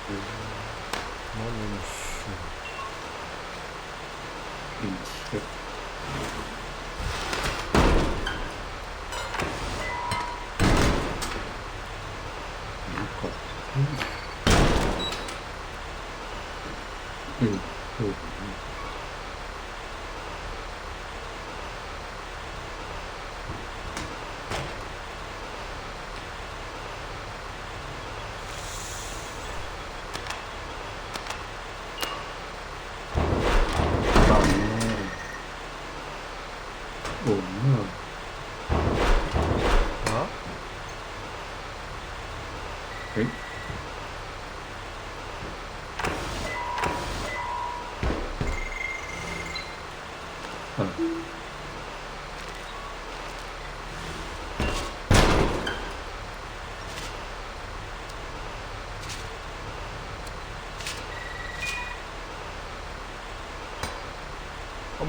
나는 씨.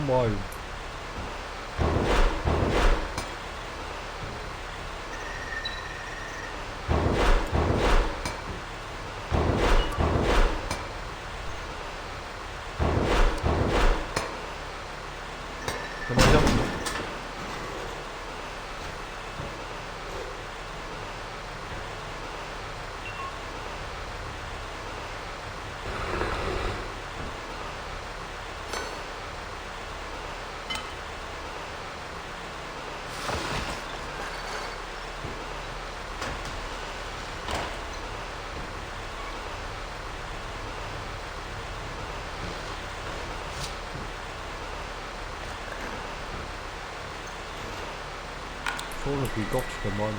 Ôi Mình nói không? Số là kỳ cốc Pokemon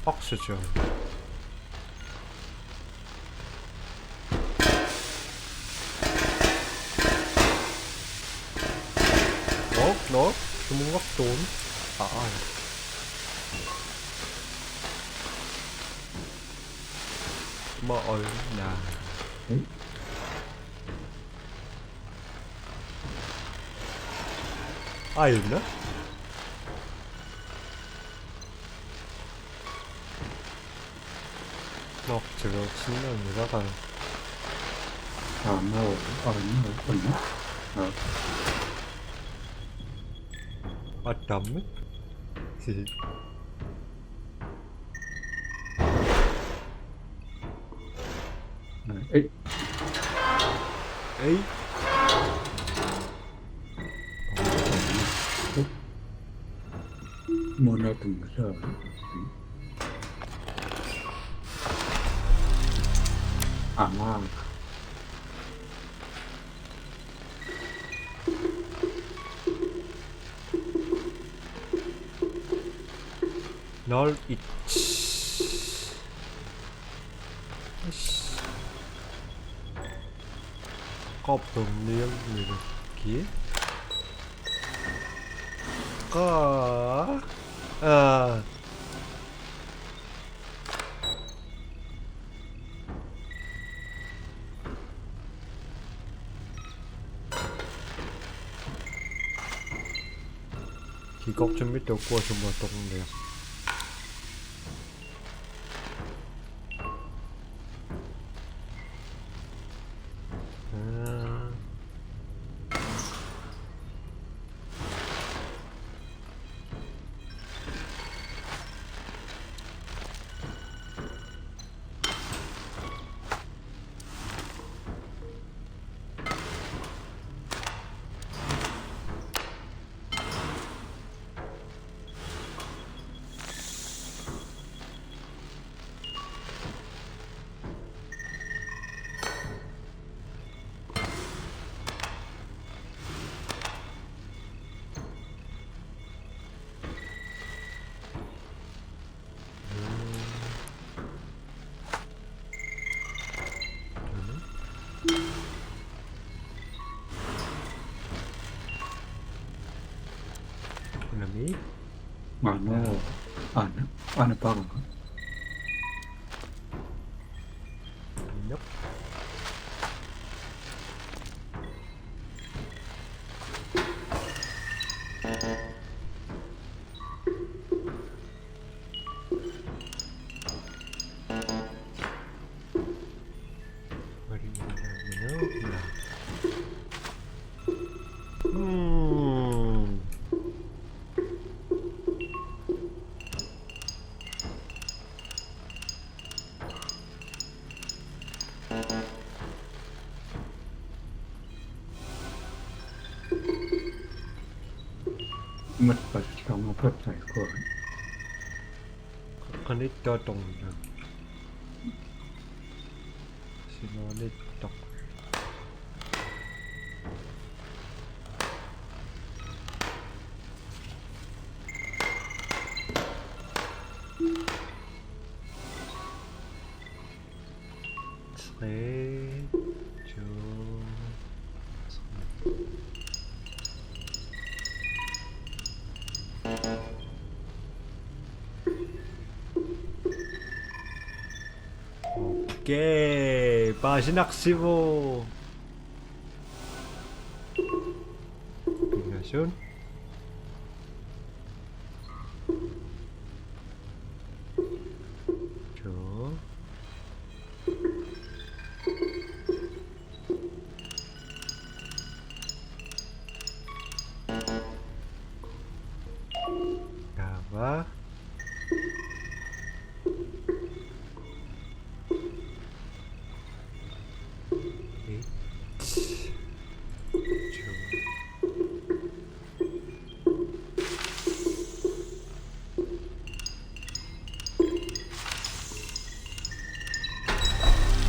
Oxygen. Nó tôi muốn góc trốn mọi là ai nữa 제가 치면 여자가 đấm ấy thì ấy môn nào từng giờ 널 잊. 껍동 liêng kia có khi cốc trong biết đâu qua trong bờ tông đẹp. 안에 박은가? Nope. What do you want to know? mất bật trong một phút này của Con ít cho trồng được. Xin nó đi trồng. Thế chú 오케이 마지막시보 빙하슌 저 가봐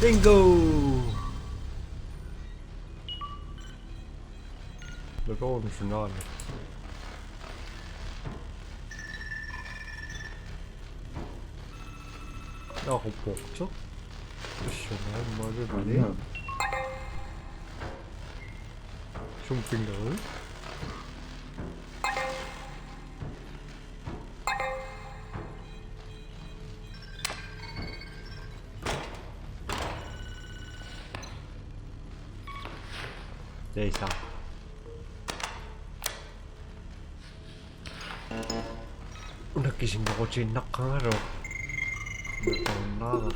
빙고 내가 오늘 중요하네 야 그거 먹죠? 시원한 말을 많이 아니야. 쇼핑을 내사 느끼신 거고 진낙하러 몇 나가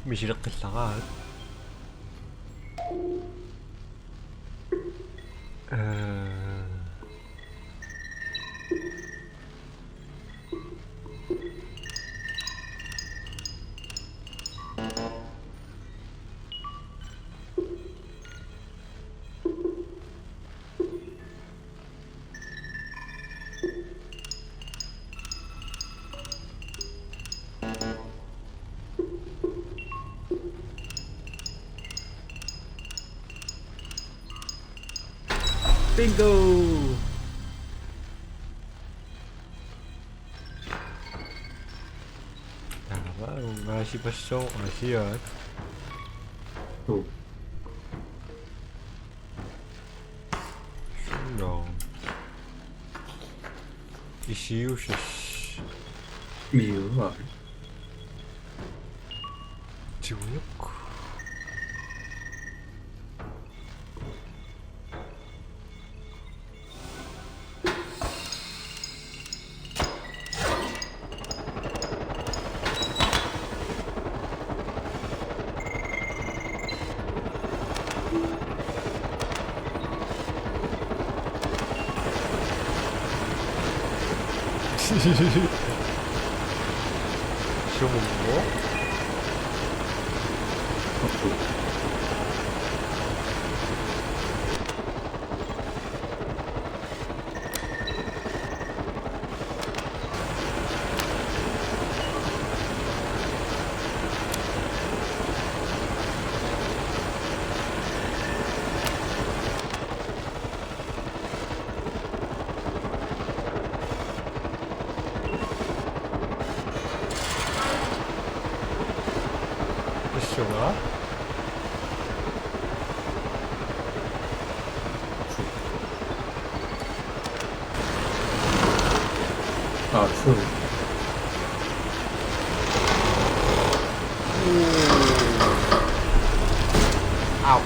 مش رق الثغار 빙고 맛이 벌써 맛이야 또 슈롱 이시우시 미우가 지우였고 시험은 뭐? 쇼가 아, 추. 아우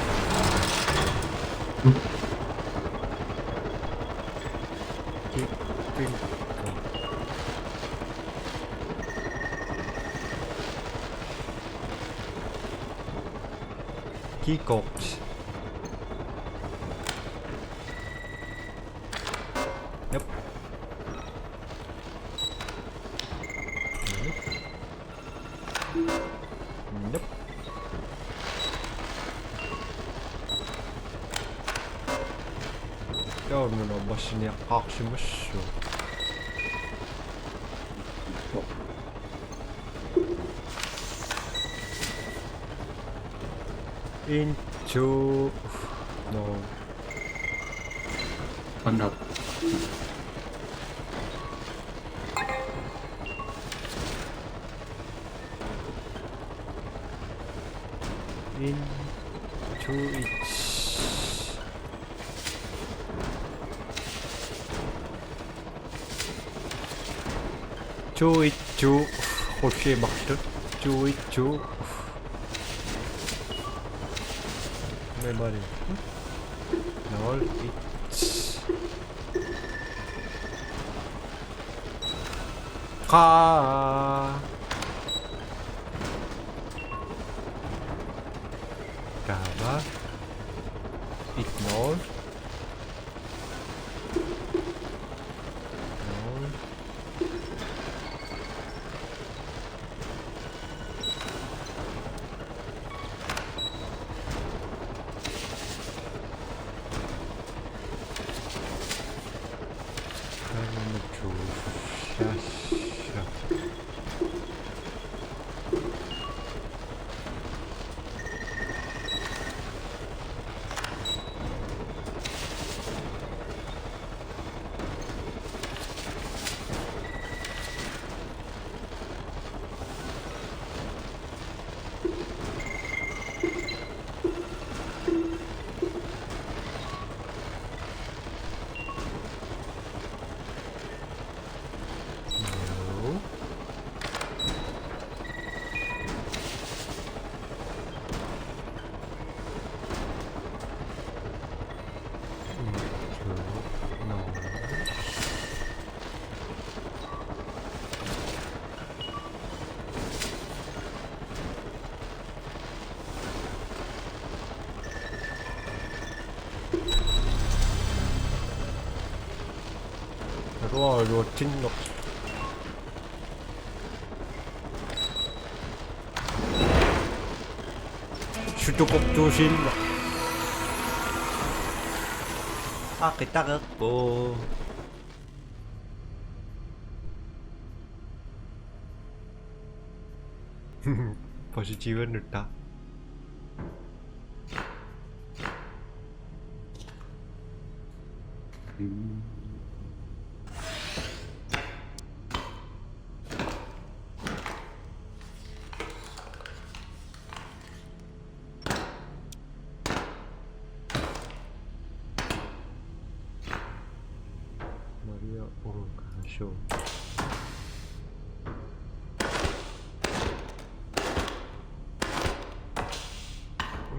기곡 엽 엽 여러분 멋있냐 박시무쇼 into no 반납. into it to it to 혹시 막히를 to it to 내 말이 널 it 가 가봐 ignore rồi trinh ngọc 수도국 조심 아그 따갑고 벌써 지원 늦다 마리아 오르가쇼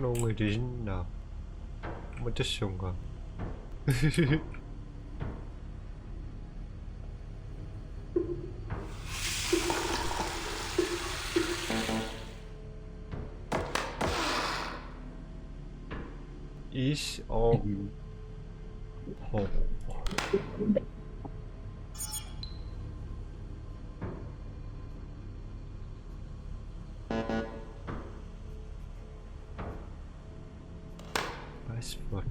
너무 người đến nào một chất sống cả is all hope passport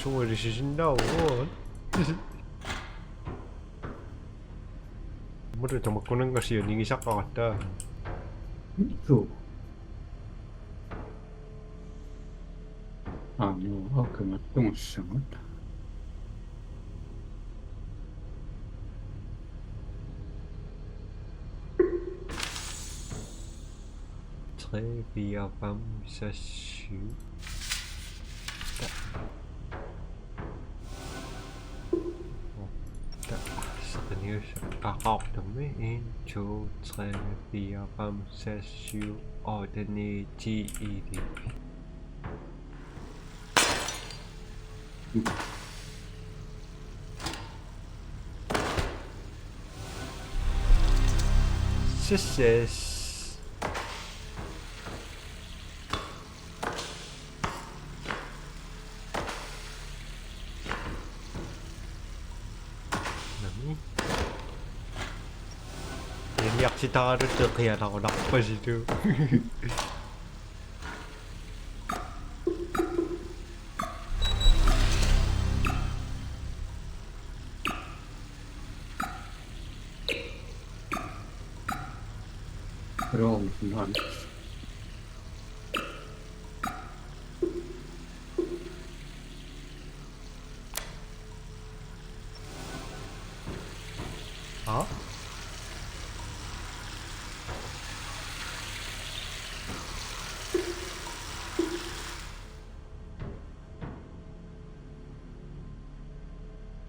så är det 신나고. 물을 더 먹고 는 것이 연인이 시작 것 같다. そう。もう赤くなってもしまった。 3, 4, 5, 6, 7. Rakt dem 1, 2, 3, 4, 5, 6, 7, 8, 9, 10, 11. Success. Yak시다를 뜯어야 하고 나빠지죠. 그럼 무슨 안 아?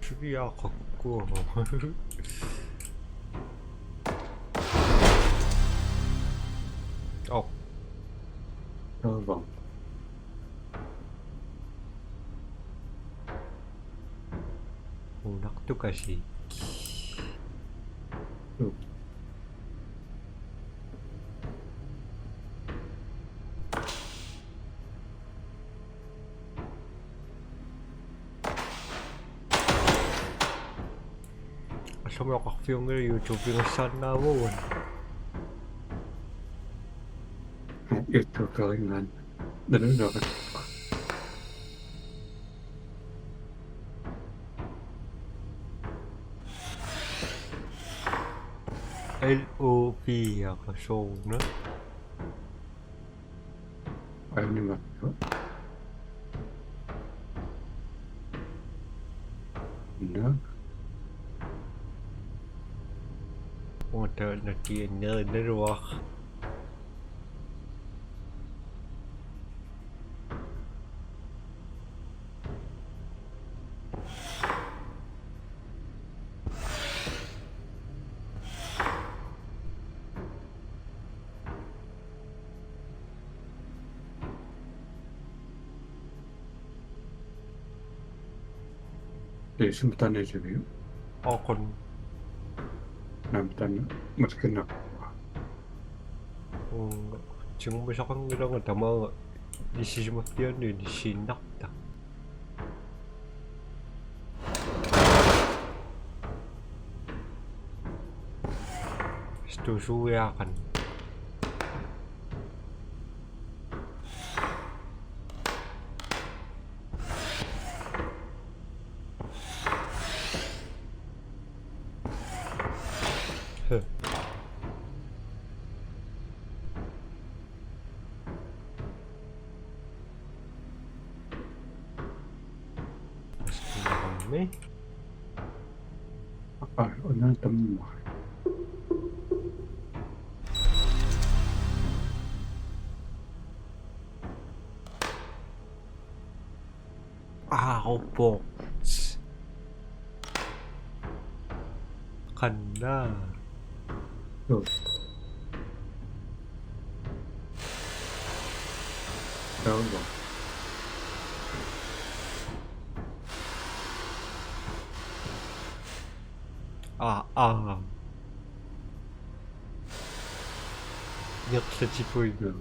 수비야 갖고. 그럼 낙도까지. Xong rồi các phim người YouTube nó săn na vô. 유튜브 거인간 늘어가 LOV 약간 쇼는 아니면 맞죠? 나 오늘 느끼 내려와. 스무탄 해주세요. 건 남탄 맞겠나? 지금 뭐 시작한 거랑은 다마 이 시즌만 뛰었는데 신났다. 또 수야간. 네? 오늘 좀 아웃복스 간다. 나오고 역시 지보이고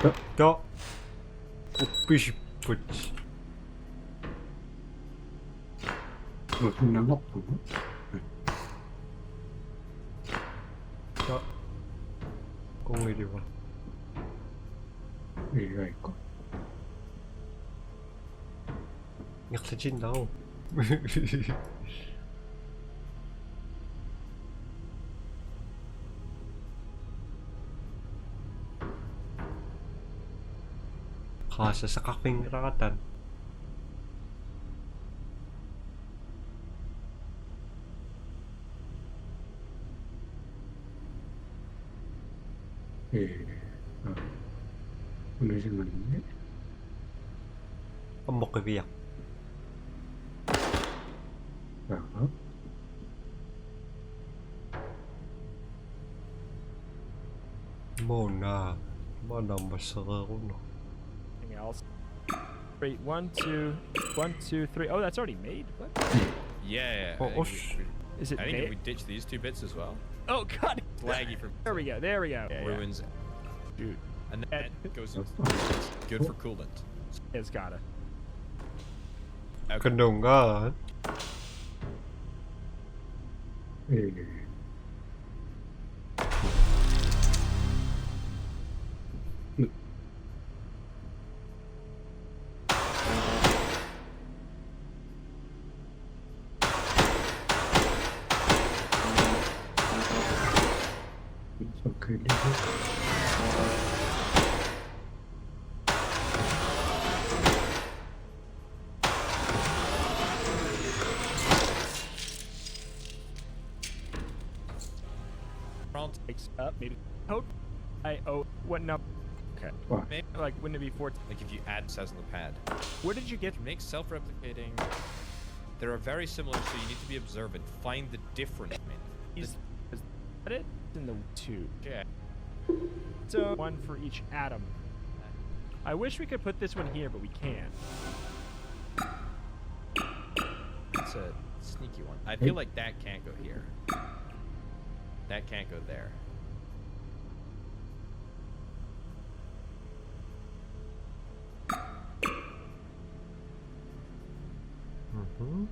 자. 더 뽑고 싶었지. 무슨 나먹고 자, 공일이 와. 얘가 있고 약해진 나오. Kaso sa kakingratan. 예. 오늘 시간인데? Ang mokibiyak. 자, Mona. Mana masarap no. Anything else? Wait, 1, 2, 1, 2, 3. Oh, that's already made. What? Yeah. Oh, I think, sh- Is it I think made? if we ditch these two bits as well, Oh God! it's laggy from There we go. There we go. Yeah, yeah. ruins, Dude, and then it goes into 어, it's good for coolant. it's gotta. Kanungan. 예. 그리고 Prompt, Makes up maybe. Oh, what number? Okay. 와, maybe Like, wouldn't it be 14? like if you add cells on the pad, Where did you get? to make self-replicating, they are very similar, so you need to be observant. Find the difference. Is that it? In the 2. Yeah. So 1 for each atom. I wish we could put this one here, but we can't. It's a sneaky one. I feel like that can't go here. That can't go there. Mhm.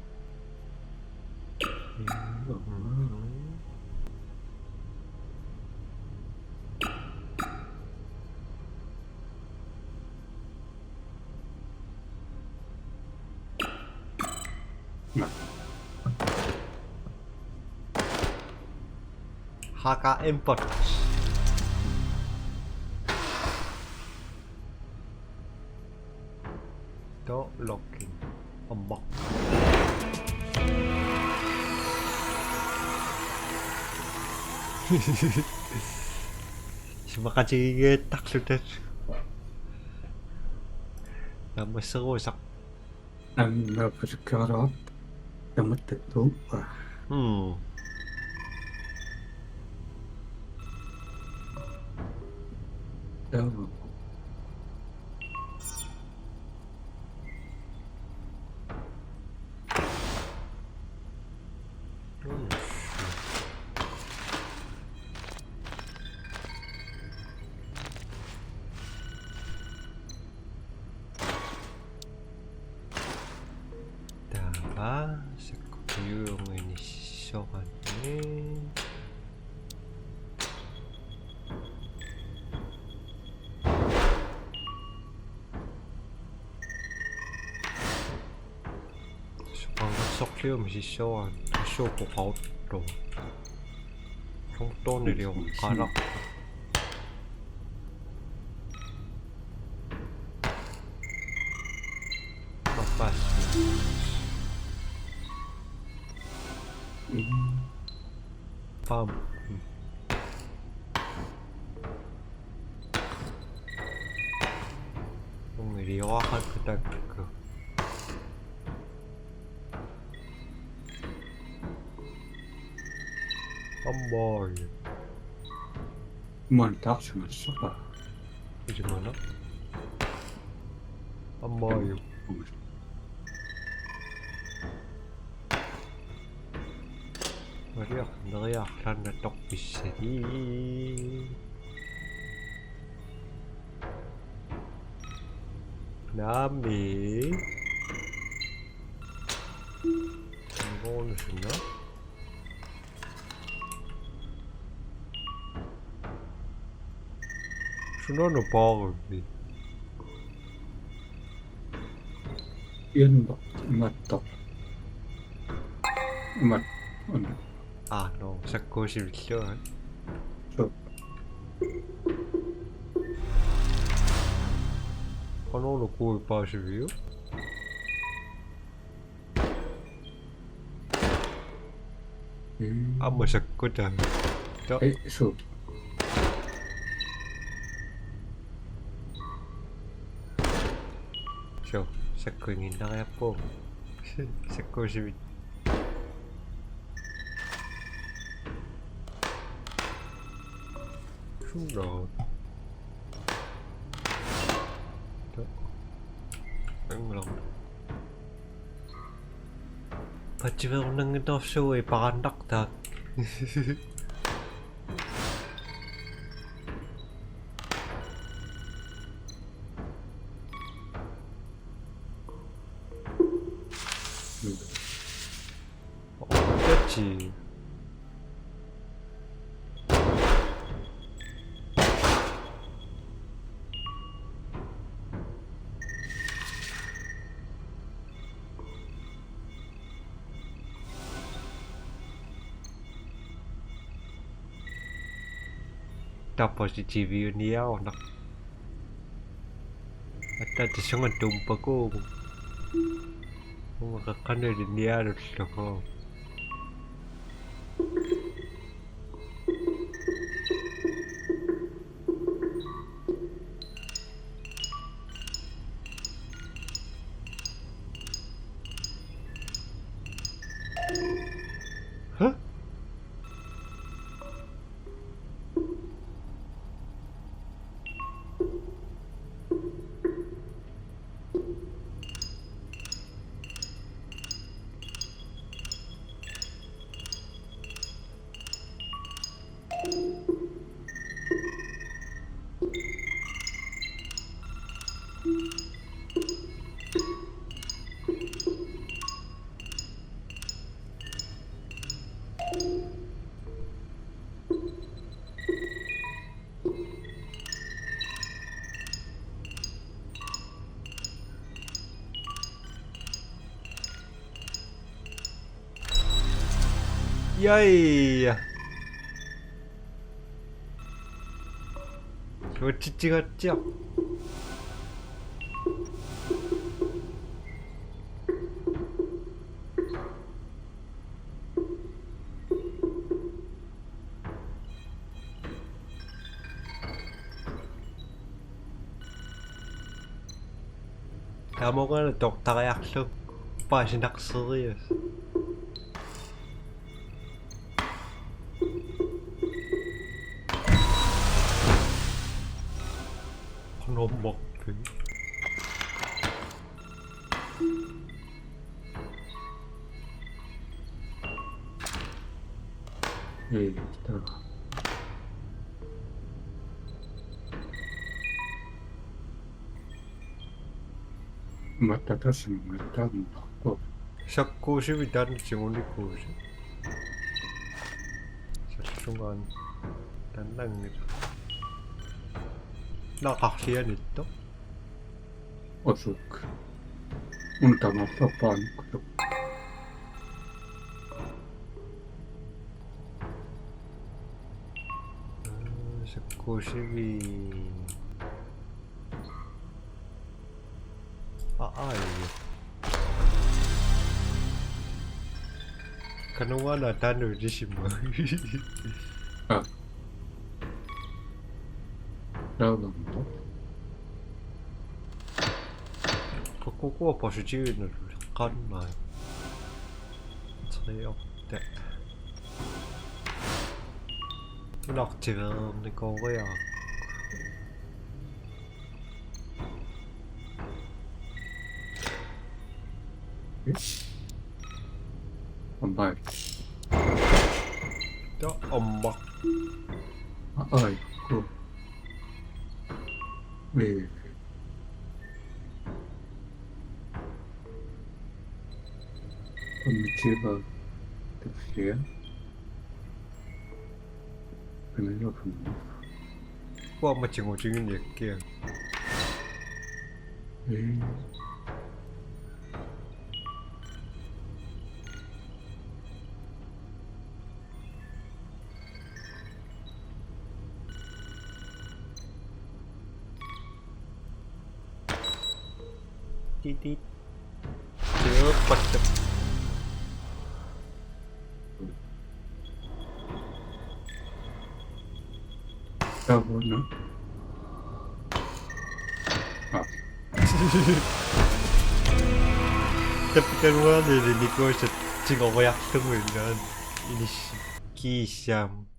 HKM Podcast. Door locking. Unlock. Makachigit tak sudah. Nama seru sak. 나 부족하라. 잘못했도 와, 야, 자, 유용인이 시셔가네. 방금 석리움 시셔한 쇼고 아웃도 총돈이리움 가라. 맞습니다. 밤. 리와 할 그때 그 한번 뭐 다치면 써봐. 이제 뭐나? 한번 머리야 너야 하나 떡 비싸니. 남이 이거는 좋나? 순환은 버거지. 연박자. 맞다. 맞, 아, 너 자꾸 실죠? 저, 번호로 구울 빠시비요? 아무 자꾸다. 저, 에이, 수, 저, 자꾸니 나가야뽀. 자꾸 실비. 흉러. 저, 흉러. Particularly of so a doctor. 어쩌지? 다 포지티브니야 나. 아따 지성은 좀 바고. 뭔가 하늘이니야를 쓰고. huh? 야이. 저 찌찌 같죠? 다 먹으면 독다가 약속 빠진 학습이었어. 밥 먹기. 에이, 기다려봐. 맞다, 다시 맞다, 뭐, 자꾸 싶이 다른 질문이 고시. 순간 단단히 나 각시야 있다. 어죽. 운다 맞다, 반, 그쪽. 자꾸 싶이. 이거. 그놈아 나 단을 지시마. 아. 라우는 뭐? 그거가 벌써 지은을 잠깐만. 재없대. 낙지가 내 거야. 엄마, 저 엄마. 아이고. 왜, 엄지가 됐어요? 그늘로 갔나? 와 엄마 지금 오징은 얘기야. 에이, dit. Cepat cepat. Kabur no? Ah, Tapi kan mana dia ni kau cing apa yak tengah kan. Ini Kisham.